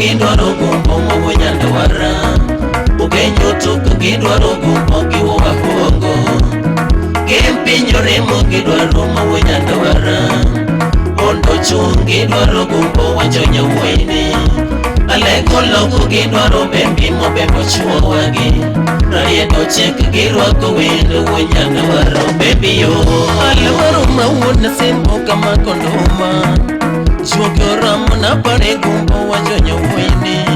gidwaro gumbo mowunyando wara Ugenyo tuk gidwaro gumbo giwoga hongo Gimpinyo remo gidwaro mowunyando wara Ondo chung gidwaro gumbo wajonyo wene Aleko loko gidwaro bembi mobembo chuo wagi Rayedo chek girwako wendo wunyando waro bembi yo Alwaro mawuna sembo kama kondoma Chuokyo na pare gumbo wajonyo wene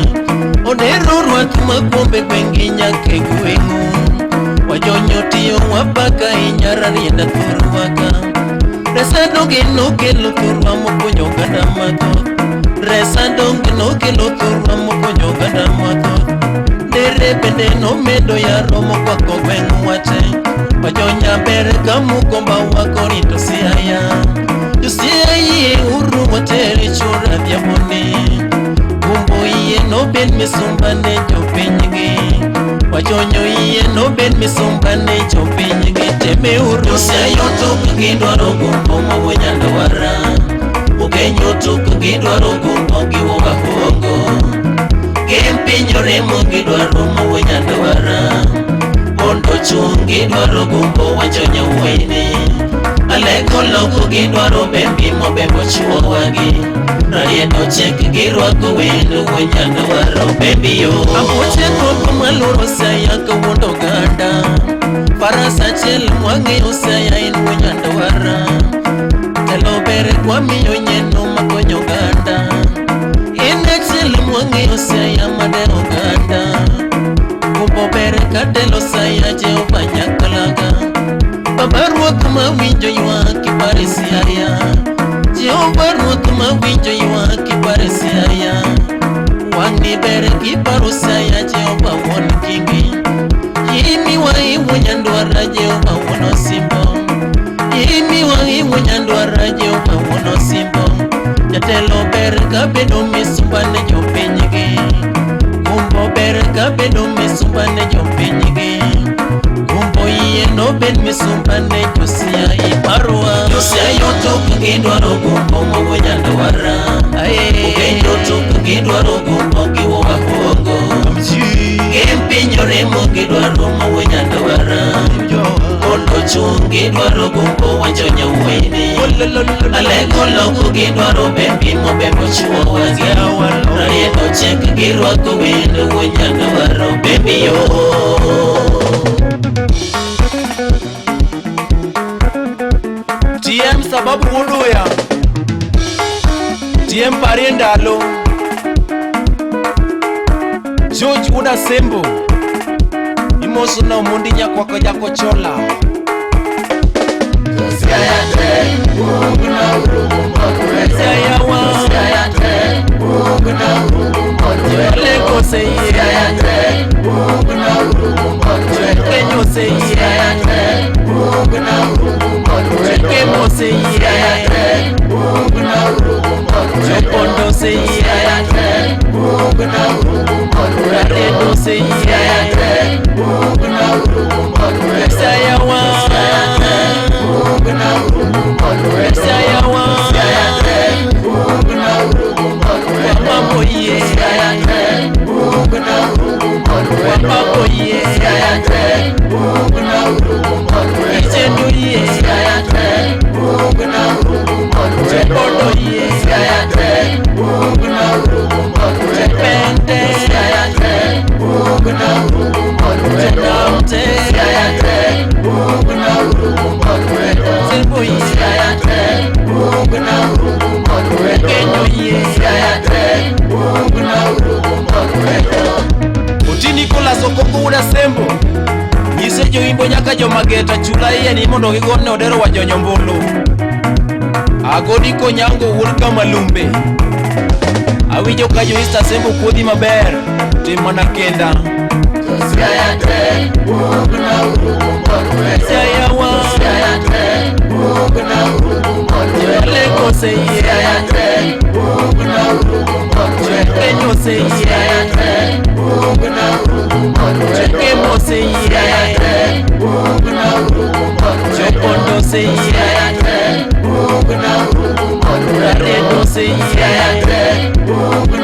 Odero rwak makombe kwengi nyake gwengu Wajonyo tiyo wapaka inyara rienda thurwaka Resa donge no kelo thurwa mokonyo gada mathoth Resa donge no kelo thurwa mokonyo gada mathoth Dere bende no medo ya romo kwako gwengu wate Wajonya bere kamukomba wako rito siaya Yusiaye uru wateri chura diaboni Gumbo iye no ben misumbane jopinyigi Wajonyo iye no ben misumbane jopinyigi Teme uru Yusiayo tuk gidwaro gumbo mowunyando wara Ugenyo tuk gidwaro gumbo giwoga hongo Gimpinyo remo gidwaro mowunyando wara Ondo chung gidwaro gumbo wajonyo wene Aleko loko gidwaro bembi mobembo chuo wagi Rayedo chek girwako wendo wunyando waro bembi yo Amoche koko maluro saya kawundo ganda Farasa chel mwangi usaya in wunyando wara Telo bere kwa miyo nyeno makonyo ganda Ina chel mwangi usaya madeo ganda Kumbo bere katelo saya jehova nyakalaga Babarwak mawinjo ywak parisi aya Jehova ruoth mawinjo ywak parisi aya Wang'ni ber kiparo saya Jehova wuon kingi Yimi wang'iwo nyandwara Jehova wuon osimbo Yimi wang'iwo nyandwara Jehova wuon osimbo Jatelo ber kabedo misumbane jopinygi Gumbo ber kabedo misumbane jopinygi Gumbo iye no ben misumbane josia iparwa Josia yotok gidwaro gumbo mowunyando wara Ugenyo tuk gidwaro gumbo giwoga hongo Gimpinyo remo gidwaro mowunyando wara Ondo chung gidwaro gumbo wajonyo wene Aleko loko gidwaro bembi mobembo chuo wagi Rayedo chek girwako wendo wunyando waro bembi yo TM sababu wuduya TM pare ndalo George Uda Sembo Imoso na umundi nyakwako jako chola Siayate, unguna urugu mbokwe Siayawa Siayate, unguna urugu mbokwe Lego seye Siayate, unguna urugu mbokwe Kenyo seye Siayate, unguna urugu mbokwe Kemo seye Siayate, unguna urugu mbokwe Pondo seye Siayate, unguna urugu mbokwe Radedo seye Siayate, unguna urugu mbokwe Siayawa Unguna urugu mbokwe Siayawa Siayate, unguna urugu mbokwe Wamambo ye Siayate, unguna urugu mbokwe Wamambo ye Siayate, unguna urugu mbokwe Ichendu ye Siayate, unguna urugu mbokwe Pondo ye Siayate, unguna urugu mbokwe Pende Siayate, unguna urugu mbokwe Namte Siayate, unguna urugu mbokwe Silbo ye Siayate, unguna urugu mbokwe Kenyo ye Siayate, unguna urugu mbokwe Oti Nicholas Okoko Uda Sembo Nyise joimbo nyaka jomageta chula iye ni mondo gigone odero wajonyo mbulu Agodi konyango wulka malumbe Awijo kajo Easter Sembo kuodhi maber Timana kenda Siayate, unguna urugu mbokwe Siayawa Siayate, unguna urugu mbokwe Lego seye Siayate, unguna urugu mbokwe Kenyo seye Siayate, unguna urugu mbokwe Kemo seye Siayate, unguna urugu mbokwe Pondo seye Siayate, unguna urugu mbokwe Radedo seye Siayate, unguna